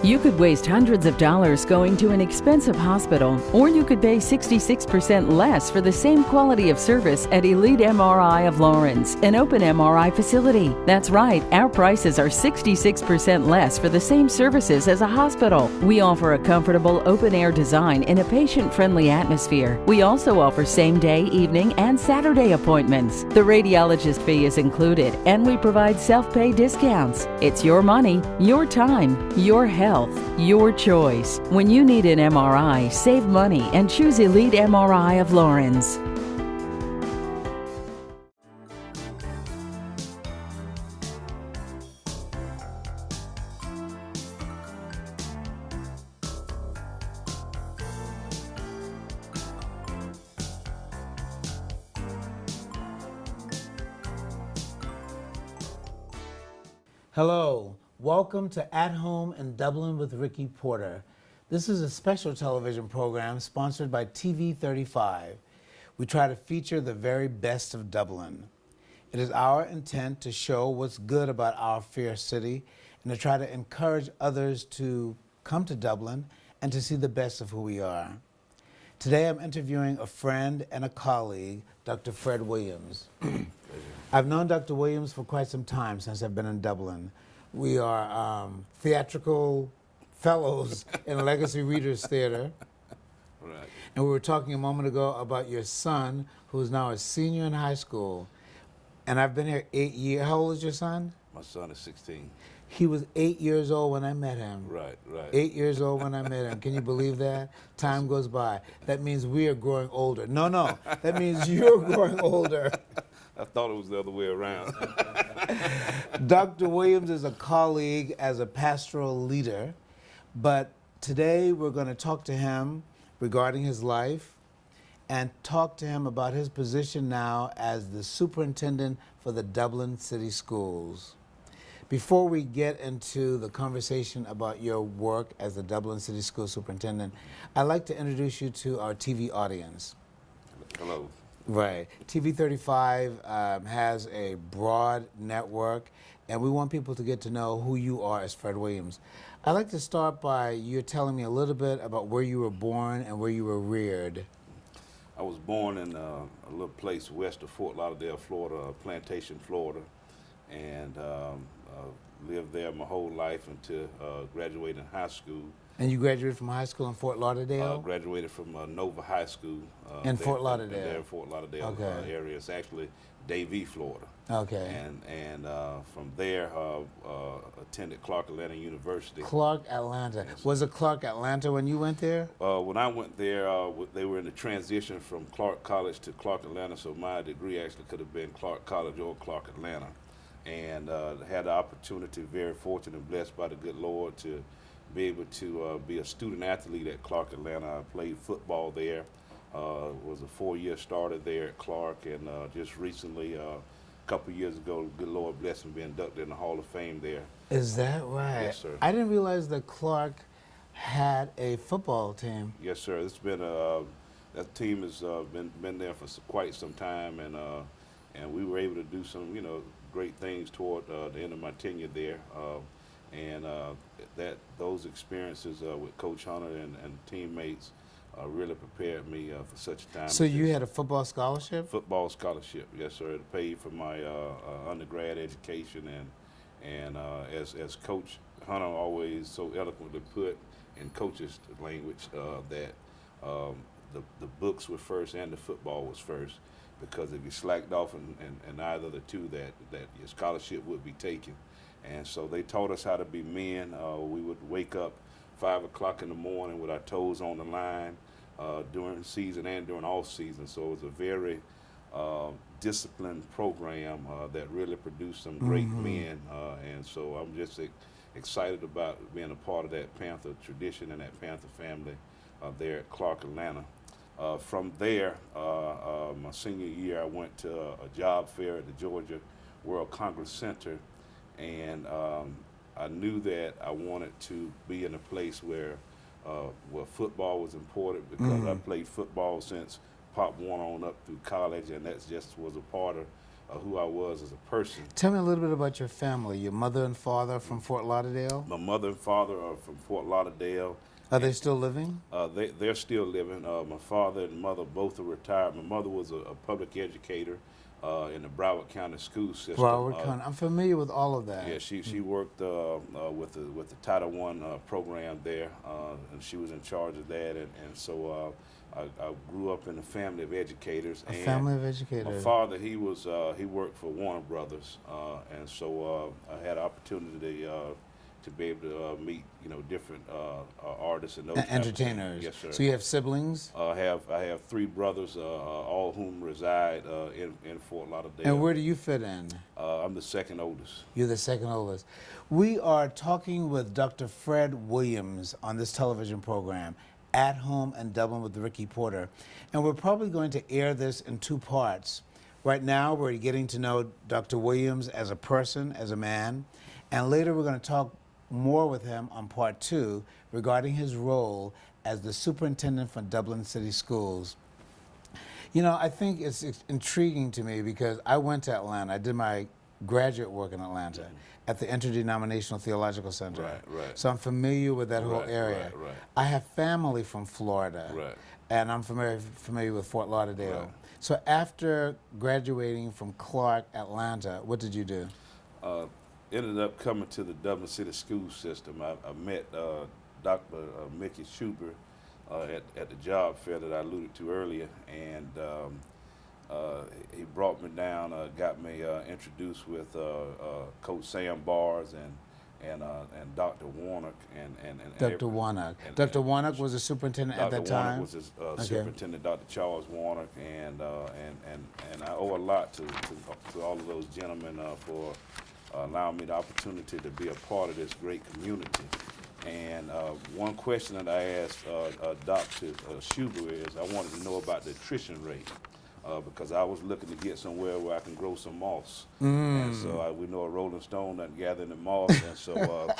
You could waste hundreds of dollars going to an expensive hospital, or you could pay 66% less for the same quality of service at Elite MRI of Lawrence, an open MRI facility. That's right, our prices are 66% less for the same services as a hospital. We offer a comfortable open-air design in a patient-friendly atmosphere. We also offer same-day, evening, and Saturday appointments. The radiologist fee is included, and we provide self-pay discounts. It's your money, your time, your health, your choice. When you need an MRI, save money and choose Elite MRI of Lawrence. Hello, welcome to At Home in Dublin with Ricky Porter. This is a special television program sponsored by TV 35. We try to feature the very best of Dublin. It is our intent to show what's good about our fair city and to try to encourage others to come to Dublin and to see the best of who we are. Today I'm interviewing a friend and a colleague, Dr. Fred Williams. I've known Dr. Williams for quite some time since I've been in Dublin. We are theatrical fellows in Legacy Readers Theater. Right. And we were talking a moment ago about your son, who's now a senior in high school. And I've been here 8 years. How old is your son? My son is 16. He was 8 years old when I met him. Right. 8 years old when I met him. Can you believe that? Time goes by. That means we are growing older. No, that means you're growing older. I thought it was the other way around. Dr. Williams is a colleague as a pastoral leader, but today we're going to talk to him regarding his life and talk to him about his position now as the superintendent for the Dublin City Schools. Before we get into the conversation about your work as the Dublin City School Superintendent, I'd like to introduce you to our TV audience. Hello. Right. TV 35 has a broad network, and we want people to get to know who you are as Fred Williams. I'd like to start by you telling me a little bit about where you were born and where you were reared. I was born in a little place west of Fort Lauderdale, Florida, Plantation, Florida, and lived there my whole life until graduating high school. And you graduated from high school in Fort Lauderdale? Graduated from Nova High School. In Fort Lauderdale? There in Fort Lauderdale area. It's actually Davie, Florida. Okay. And from there, attended Clark Atlanta University. Clark Atlanta. Yes. Was it Clark Atlanta when you went there? When I went there, they were in the transition from Clark College to Clark Atlanta, so my degree actually could have been Clark College or Clark Atlanta. And had the opportunity, very fortunate and blessed by the good Lord, to be able to be a student athlete at Clark Atlanta. I played football there, was a 4-year starter there at Clark, and just recently, a couple years ago, good Lord bless me, being inducted in the Hall of Fame there. Is that right? Yes, sir. I didn't realize that Clark had a football team. Yes, sir. It's been that team has been there for quite some time, and we were able to do some great things toward the end of my tenure there. And those experiences with Coach Hunter and teammates really prepared me for such a time. So you had a football scholarship? Football scholarship, yes, sir. It paid for my undergrad education, and as Coach Hunter always so eloquently put in coach's language, that the books were first and the football was first, because if you slacked off in either of the two, that your scholarship would be taken. And so they taught us how to be men. We would wake up 5 o'clock in the morning with our toes on the line during season and during off season. So it was a very disciplined program that really produced some great men. And so I'm just excited about being a part of that Panther tradition and that Panther family there at Clark Atlanta. From there, my senior year, I went to a job fair at the Georgia World Congress Center. And I knew that I wanted to be in a place where football was important, because I played football since Pop 1 on up through college, and that just was a part of who I was as a person. Tell me a little bit about your family. Your mother and father from Fort Lauderdale? My mother and father are from Fort Lauderdale. Are they still living? They're still living. My father and mother both are retired. My mother was a public educator in the Broward County school system. Broward County. I'm familiar with all of that. Yeah, she worked with the Title I program there, and she was in charge of that. And so I grew up in a family of educators. A family of educators. My father, he worked for Warner Brothers, and so I had an opportunity to be able to meet, different artists and those entertainers. Yes, sir. So you have siblings? I have 3 brothers, all whom reside in Fort Lauderdale. And where do you fit in? I'm the second oldest. You're the second oldest. We are talking with Dr. Fred Williams on this television program, At Home in Dublin with Ricky Porter. And we're probably going to air this in 2 parts. Right now, we're getting to know Dr. Williams as a person, as a man. And later, we're going to talk more with him on part 2 regarding his role as the superintendent for Dublin City Schools. I think it's intriguing to me because I went to Atlanta. I did my graduate work in Atlanta at the Interdenominational Theological Center. Right. So I'm familiar with that whole area. Right. I have family from Florida. Right. And I'm familiar with Fort Lauderdale. Right. So after graduating from Clark, Atlanta, what did you do? Ended up coming to the Dublin City school system. I met Dr. Mickey Schuber at the job fair that I alluded to earlier, and he brought me down, got me introduced with Coach Sam Bars and Dr. Warnock and Dr. Warnock. Dr. Warnock was a superintendent at that time. Dr. Warnock was superintendent, Dr. Charles Warnock, and I owe a lot to all of those gentlemen for allowing me the opportunity to be a part of this great community. And one question that I asked Dr. Schuber is I wanted to know about the attrition rate because I was looking to get somewhere where I can grow some moss. And so we know a rolling stone doesn't gather in the moss. And so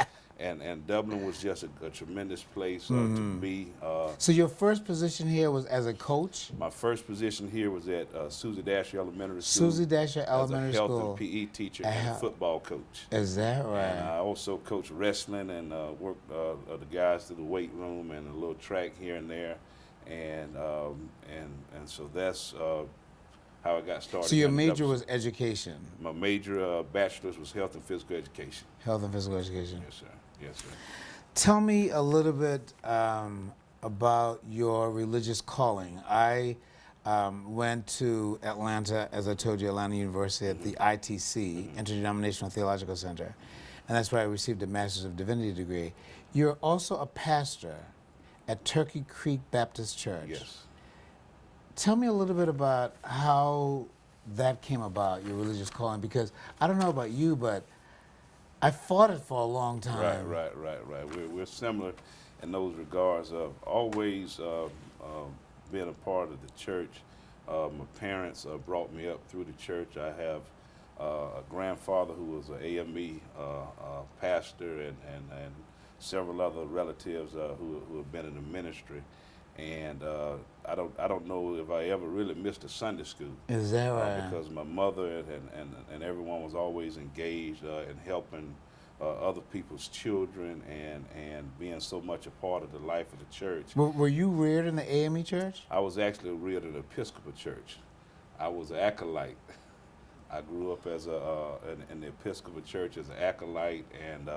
and Dublin was just a tremendous place to be. So your first position here was as a coach? My first position here was at Susie Dasher Elementary School. Susie Dasher Elementary School. As a health and PE teacher and football coach. Is that right? And I also coached wrestling and worked the guys through the weight room and a little track here and there. And so that's how I got started. So your major was education? My major bachelor's was health and physical education. Health and physical education. Yes, sir. Yes, sir. Tell me a little bit about your religious calling. I went to Atlanta, as I told you, Atlanta University at the ITC, Interdenominational Theological Center, and that's where I received a Master's of Divinity degree. You're also a pastor at Turkey Creek Baptist Church. Yes. Tell me a little bit about how that came about, your religious calling, because I don't know about you, but I fought it for a long time. Right. We're similar in those regards of always being a part of the church. My parents brought me up through the church. I have a grandfather who was an AME pastor and several other relatives who have been in the ministry. And I don't know if I ever really missed a Sunday school. Is that right? Because my mother and everyone was always engaged in helping other people's children and being so much a part of the life of the church. Were you reared in the AME church? I was actually reared in the Episcopal church. I was an acolyte. I grew up as in the Episcopal church as an acolyte, and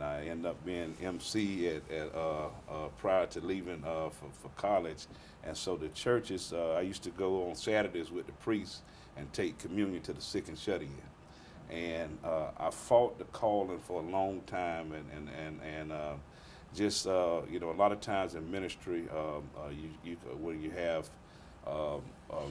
I ended up being MC prior to leaving for college. And so the churches, I used to go on Saturdays with the priests and take communion to the sick and shut in. And I fought the calling for a long time, and just a lot of times in ministry, when you have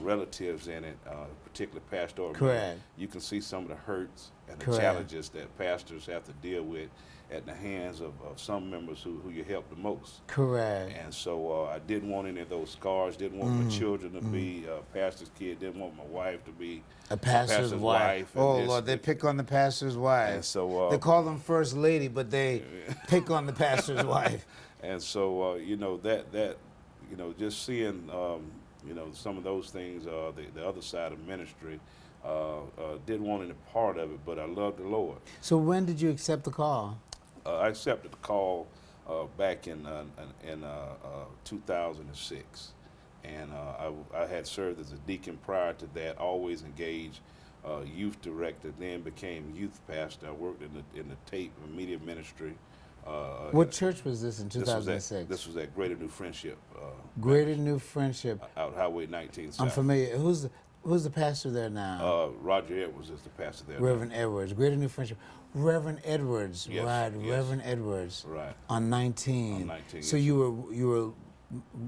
relatives in it, particularly pastoral, correct, you can see some of the hurts and the correct challenges that pastors have to deal with at the hands of some members who you help the most. Correct. And so I didn't want any of those scars, didn't want my children to be a pastor's kid, didn't want my wife to be a pastor's wife. Oh, Lord, they pick on the pastor's wife. And so, they call them first lady, but they pick on the pastor's wife. And so, just seeing, some of those things, the other side of ministry, Didn't want any part of it, but I loved the Lord. So when did you accept the call? I accepted the call back in 2006, and I had served as a deacon prior to that. Always engaged youth director, then became youth pastor. I worked in the tape and media ministry. What church was this in 2006? This was at Greater New Friendship. Greater New Friendship. Out Highway 19 South. I'm familiar. Who's the pastor there now? Roger Edwards is the pastor there. Reverend Edwards. Greater New Friendship. Reverend Edwards. Yes, Right. yes. Reverend Edwards. Right. On 19. On 19, So yes, you were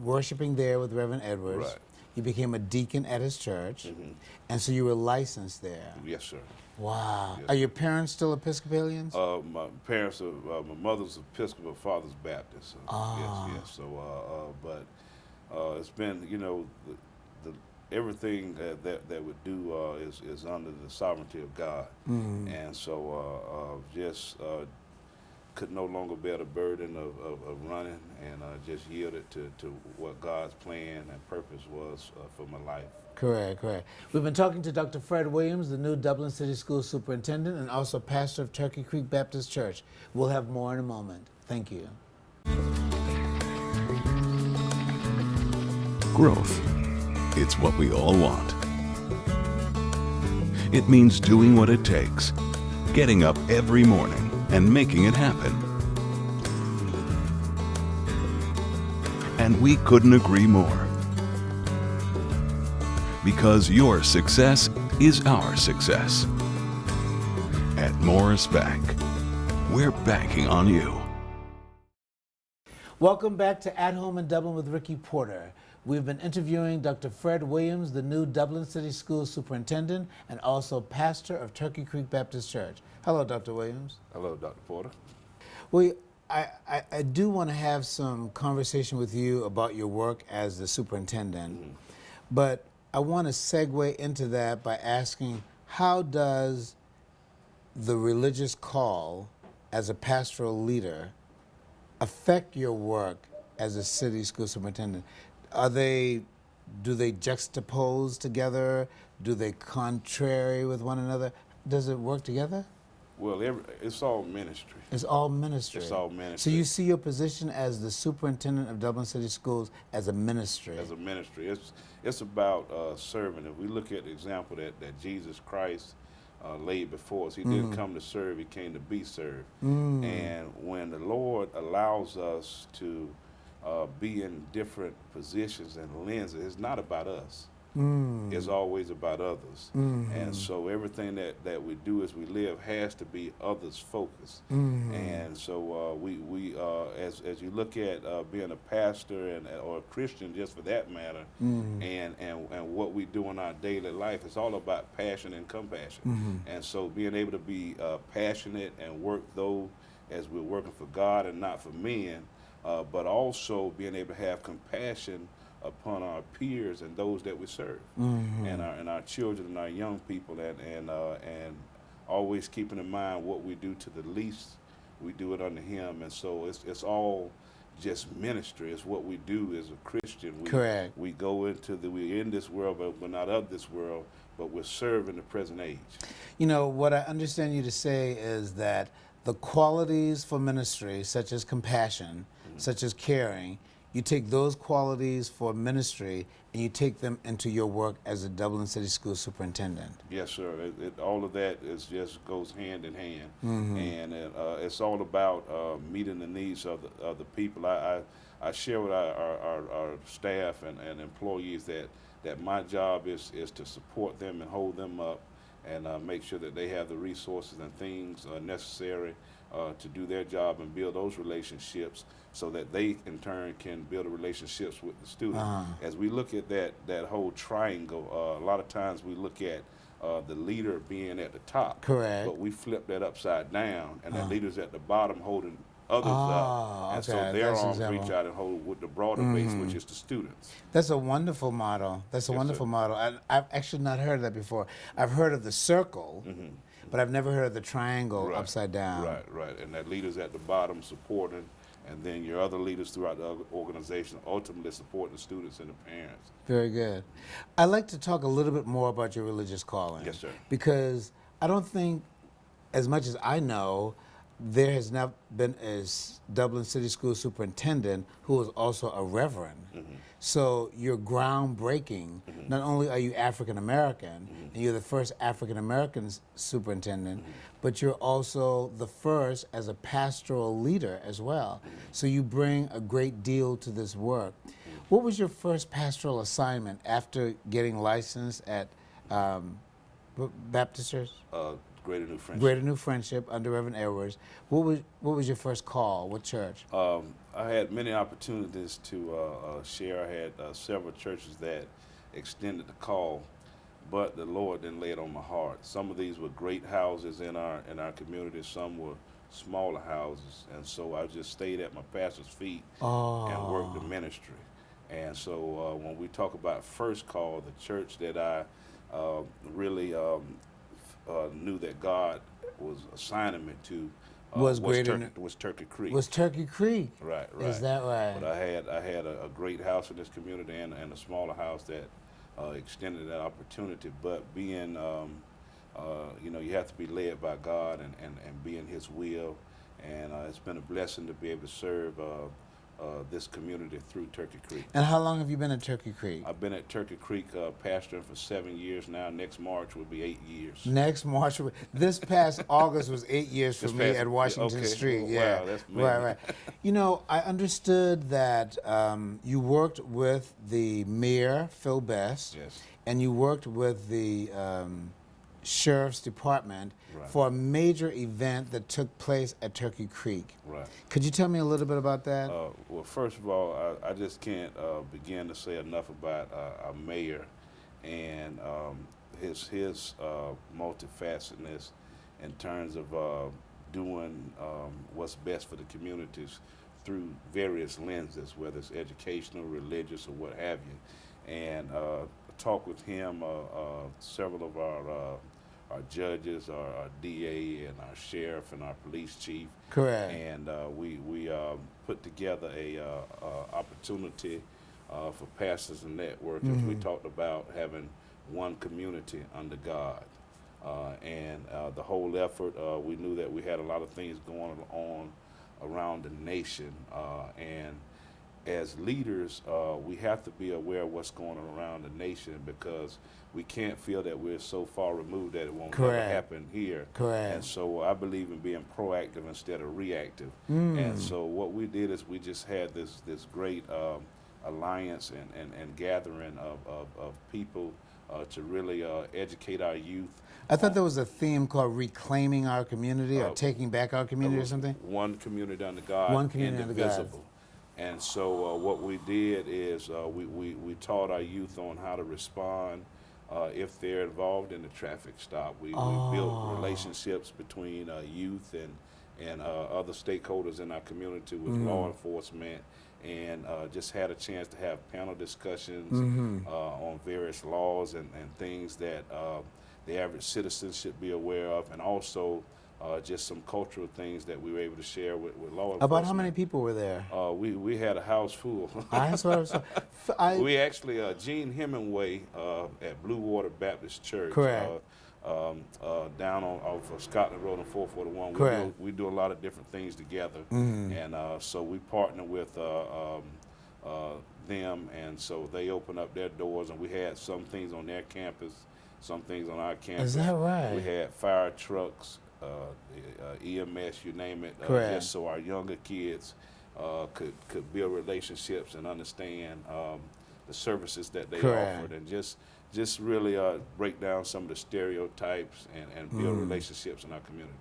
worshiping there with Reverend Edwards. Right. You became a deacon at his church, and so you were licensed there. Yes, sir. Wow. Yes. Are your parents still Episcopalians? My parents are, my mother's Episcopal, father's Baptist. So, yes. So, but it's been, the everything that we do is under the sovereignty of God, and so just could no longer bear the burden of running, and just yielded to what God's plan and purpose was for my life. Correct. We've been talking to Dr. Fred Williams, the new Dublin City School Superintendent and also pastor of Turkey Creek Baptist Church. We'll have more in a moment. Thank you. Growth. It's what we all want. It means doing what it takes, getting up every morning and making it happen. And we couldn't agree more. Because your success is our success. At Morris Bank, we're banking on you. Welcome back to At Home in Dublin with Ricky Porter. We've been interviewing Dr. Fred Williams, the new Dublin City School Superintendent and also pastor of Turkey Creek Baptist Church. Hello, Dr. Williams. Hello, Dr. Porter. Well, I do want to have some conversation with you about your work as the superintendent, but I want to segue into that by asking, how does the religious call as a pastoral leader affect your work as a city school superintendent? Do they juxtapose together? Do they contrary with one another? Does it work together? Well, it's all ministry. It's all ministry. It's all ministry. So you see your position as the superintendent of Dublin City Schools as a ministry. As a ministry. It's about serving. If we look at the example that Jesus Christ laid before us, he didn't come to serve, he came to be served. And when the Lord allows us to be in different positions and lenses, it's not about us. It's always about others. And so everything that we do as we live has to be others focused. And so we as you look at being a pastor or a Christian, just for that matter, and what we do in our daily life, it's all about passion and compassion. And so being able to be passionate and work though as we're working for God and not for men, but also being able to have compassion upon our peers and those that we serve, and our children and our young people, and always keeping in mind what we do to the least, we do it under Him, and so it's all just ministry. It's what we do as a Christian. Correct. We go into we're in this world, but we're not of this world, but we're serving the present age. You know, what I understand you to say is that the qualities for ministry, such as compassion, such as caring, you take those qualities for ministry and you take them into your work as a Dublin City School Superintendent. Yes, sir. All of that just goes hand in hand, and it's all about meeting the needs of the people. I share with our staff and employees that my job is to support them and hold them up, and make sure that they have the resources and things necessary to do their job and build those relationships, so that they in turn can build relationships with the student. As we look at that whole triangle, a lot of times we look at the leader being at the top. Correct. But we flip that upside down, and the leader's at the bottom holding others up. And so their arms reach out and hold with the broader base, which is the students. That's a wonderful model. That's a wonderful model. I've actually not heard of that before. I've heard of the circle, but I've never heard of the triangle upside down. Right. And that leader's at the bottom supporting, and then your other leaders throughout the organization ultimately supporting the students and the parents. Very good. I'd like to talk a little bit more about your religious calling. Yes, sir. Because I don't think, as much as I know, there has not been a Dublin City School superintendent who is also a reverend. So you're groundbreaking. Not only are you African American, and you're the first African American superintendent, but you're also the first as a pastoral leader as well. So you bring a great deal to this work. What was your first pastoral assignment after getting licensed at Baptist Church? Greater New Friendship. Greater New Friendship under Reverend Edwards. What was your first call? What church? I had many opportunities to share. I had several churches that extended the call, but the Lord didn't lay it on my heart. Some of these were great houses in our community. Some were smaller houses, and so I just stayed at my pastor's feet and worked the ministry. And so when we talk about first call, the church that I really knew that God was assigning me to was Turkey Creek. Was Turkey Creek? Right. Is that right? But I had a great house in this community and a smaller house that extended that opportunity. But being, you have to be led by God and be in His will. And it's been a blessing to be able to serve this community through Turkey Creek. And how long have you been at Turkey Creek? I've been at Turkey Creek pastoring for 7 years now. Next March will be 8 years. Next March, this past August was 8 years for me at Washington Street. Yeah, wow, that's amazing. Right. You know, I understood that you worked with the mayor, Phil Best, yes, and you worked with the Sheriff's Department right, for a major event that took place at Turkey Creek. right. Could you tell me a little bit about that? Well, first of all, I just can't begin to say enough about our mayor and his multifacetedness in terms of doing what's best for the communities through various lenses, whether it's educational, religious, or what have you. And talk with him, several of our judges, our DA, and our sheriff, and our police chief. Correct. And we put together a opportunity for pastors and networkers. We talked about having one community under God. And the whole effort, we knew that we had a lot of things going on around the nation. And as leaders, we have to be aware of what's going on around the nation, because we can't feel that we're so far removed that it won't ever happen here. Correct. And so I believe in being proactive instead of reactive. And so what we did is we just had this great alliance and gathering of people to really educate our youth. I thought there was a theme called reclaiming our community or taking back our community or something. One community under God, one community indivisible. Under God. And so what we did is we taught our youth on how to respond if they're involved in a traffic stop. We built relationships between youth and other stakeholders in our community with law enforcement, and just had a chance to have panel discussions on various laws and things that the average citizen should be aware of, and also just some cultural things that we were able to share with law enforcement. About how many people were there? We had a house full. That's what I was. We actually, Gene Hemingway at Blue Water Baptist Church. Correct. Down off of Scotland Road and 441. Correct. We do a lot of different things together. And so we partner with them, and so they open up their doors, and we had some things on their campus, some things on our campus. Is that right? We had fire trucks, EMS, you name it, just so our younger kids could build relationships and understand the services that they offered, and just really break down some of the stereotypes and build relationships in our community.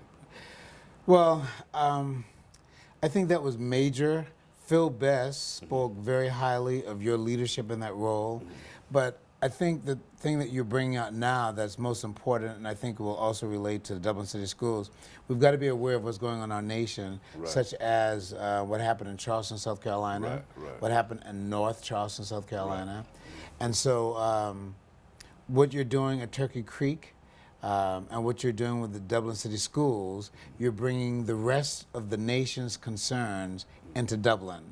Well, I think that was major. Phil Best spoke very highly of your leadership in that role, but I think the thing that you're bringing out now that's most important, and I think will also relate to the Dublin City Schools, we've got to be aware of what's going on in our nation, such as what happened in Charleston, South Carolina, what happened in North Charleston, South Carolina. And so what you're doing at Turkey Creek and what you're doing with the Dublin City Schools, you're bringing the rest of the nation's concerns into Dublin,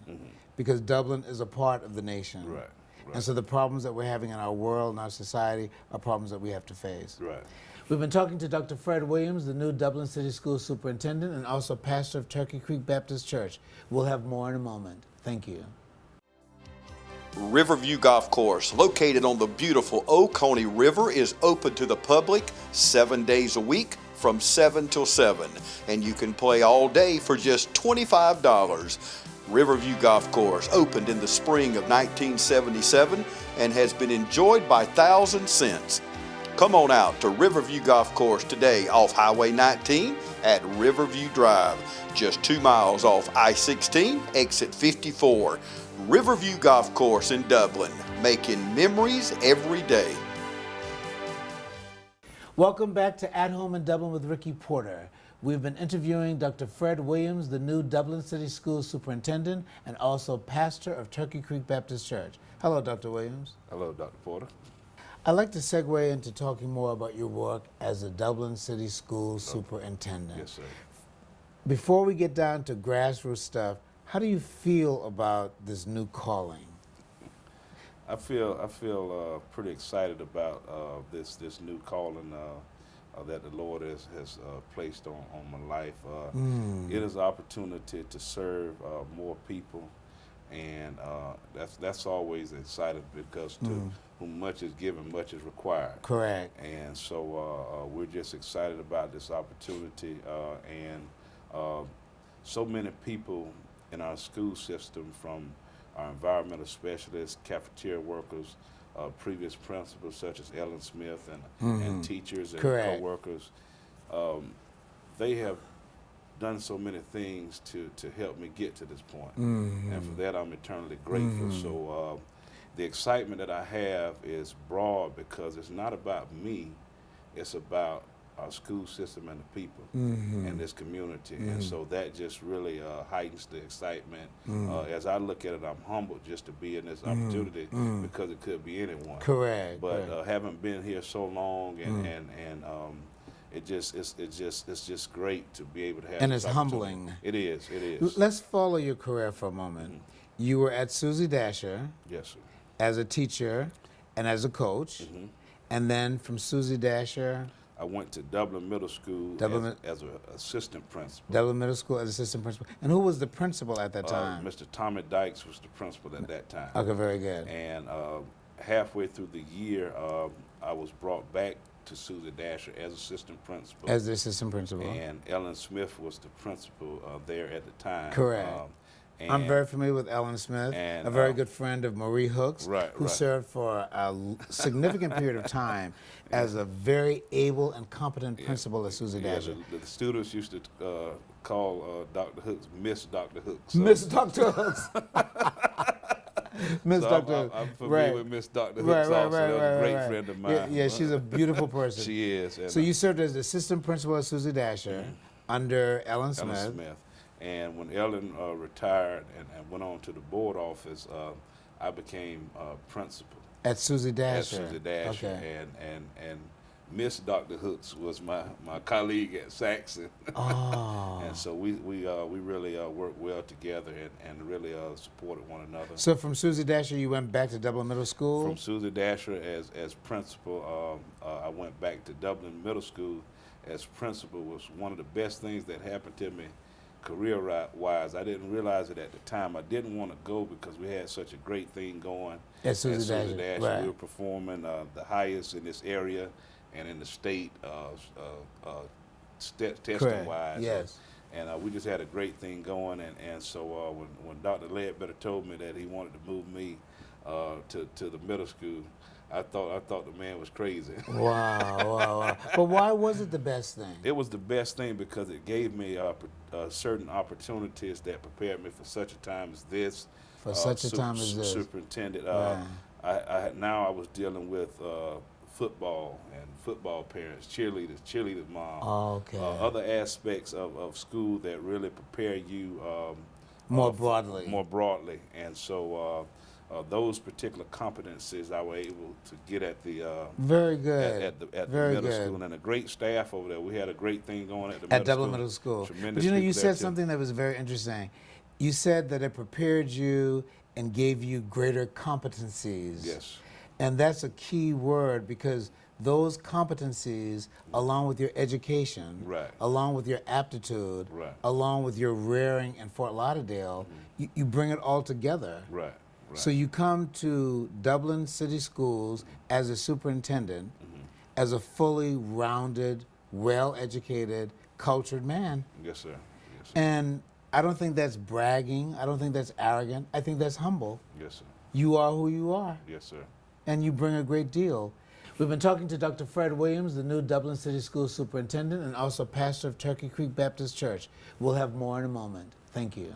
because Dublin is a part of the nation. Right. And so the problems that we're having in our world and our society are problems that we have to face. Right. We've been talking to Dr. Fred Williams, the new Dublin City School Superintendent and also pastor of Turkey Creek Baptist Church. We'll have more in a moment. Thank you. Riverview Golf Course, located on the beautiful Oconee River, is open to the public 7 days a week from 7 till 7, and you can play all day for just $25. Riverview Golf Course opened in the spring of 1977 and has been enjoyed by thousands since. Come on out to Riverview Golf Course today off Highway 19 at Riverview Drive, just 2 miles off I-16, exit 54. Riverview Golf Course in Dublin, making memories every day. Welcome back to At Home in Dublin with Ricky Porter. We've been interviewing Dr. Fred Williams, the new Dublin City School Superintendent and also pastor of Turkey Creek Baptist Church. Hello, Dr. Williams. Hello, Dr. Porter. I'd like to segue into talking more about your work as a Dublin City School Superintendent. Yes, sir. Before we get down to grassroots stuff, how do you feel about this new calling? I feel pretty excited about this new calling that the Lord has placed on my life. It is an opportunity to serve more people, and that's always exciting, because to whom much is given, much is required. Correct. And so we're just excited about this opportunity, and so many people in our school system, from our environmental specialists, cafeteria workers, previous principals such as Ellen Smith, and teachers and Correct. co-workers, they have done so many things to help me get to this point. And for that, I'm eternally grateful. So the excitement that I have is broad, because it's not about me, it's about our school system and the people and this community. And so that just really heightens the excitement. As I look at it, I'm humbled just to be in this opportunity, because it could be anyone. Correct. But having been here so long, and it's just great to be able to have. And this it's opportunity. humbling. It is. Let's follow your career for a moment. You were at Susie Dasher Yes, sir. as a teacher and as a coach, and then from Susie Dasher, I went to Dublin Middle School as an assistant principal. Dublin Middle School as assistant principal. And who was the principal at that time? Mr. Tommy Dykes was the principal at that time. Okay, very good. And halfway through the year, I was brought back to Susie Dasher as assistant principal. As the assistant principal. And Ellen Smith was the principal there at the time. Correct. I'm very familiar with Ellen Smith, and, a very good friend of Marie Hooks, who right. served for a significant period of time as a very able and competent principal at Susie Dasher. The students used to call Dr. Hooks Miss Dr. Hooks. Miss Dr. Hooks. Miss So Dr. Hooks. I'm familiar with Miss Dr. Hooks also. That was a great friend of mine. Yeah, she's a beautiful person. She is. So you served as assistant principal at Susie Dasher under Ellen Smith. Ellen Smith. And when Ellen retired and went on to the board office, I became principal. At Susie Dasher. At Susie Dasher. Okay. And Miss Dr. Hooks was my colleague at Saxon. Oh. And so we really worked well together and really supported one another. So from Susie Dasher, you went back to Dublin Middle School? From Susie Dasher as principal, I went back to Dublin Middle School as principal. Was one of the best things that happened to me career-wise. I didn't realize it at the time. I didn't want to go because we had such a great thing going at Susie Dasher. Right. We were performing the highest in this area and in the state testing-wise. Yes. And we just had a great thing going. And so when Dr. Ledbetter told me that he wanted to move me to the middle school, I thought the man was crazy. Wow. But why was it the best thing? It was the best thing because it gave me certain opportunities that prepared me for such a time as this. For such a time as this. Superintendent. Right. I was dealing with football and football parents, cheerleaders mom. Oh, okay. Other aspects of school that really prepare you more broadly. And so those particular competencies I was able to get at the very good at the very middle good. school, and a great staff over there. We had a great thing going at the Dublin Middle School. Tremendous But you know, you people said there, too. something that was very interesting. You said that it prepared you and gave you greater competencies. Yes. And that's a key word because those competencies, along with your education, Right. along with your aptitude, Right. along with your rearing in Fort Lauderdale, you bring it all together. Right. Right. So you come to Dublin City Schools as a superintendent, as a fully rounded, well-educated, cultured man. Yes, sir. Yes, sir. And I don't think that's bragging. I don't think that's arrogant. I think that's humble. Yes, sir. You are who you are, Yes, sir. and you bring a great deal. We've been talking to Dr. Fred Williams, the new Dublin City School superintendent and also pastor of Turkey Creek Baptist Church. We'll have more in a moment. Thank you.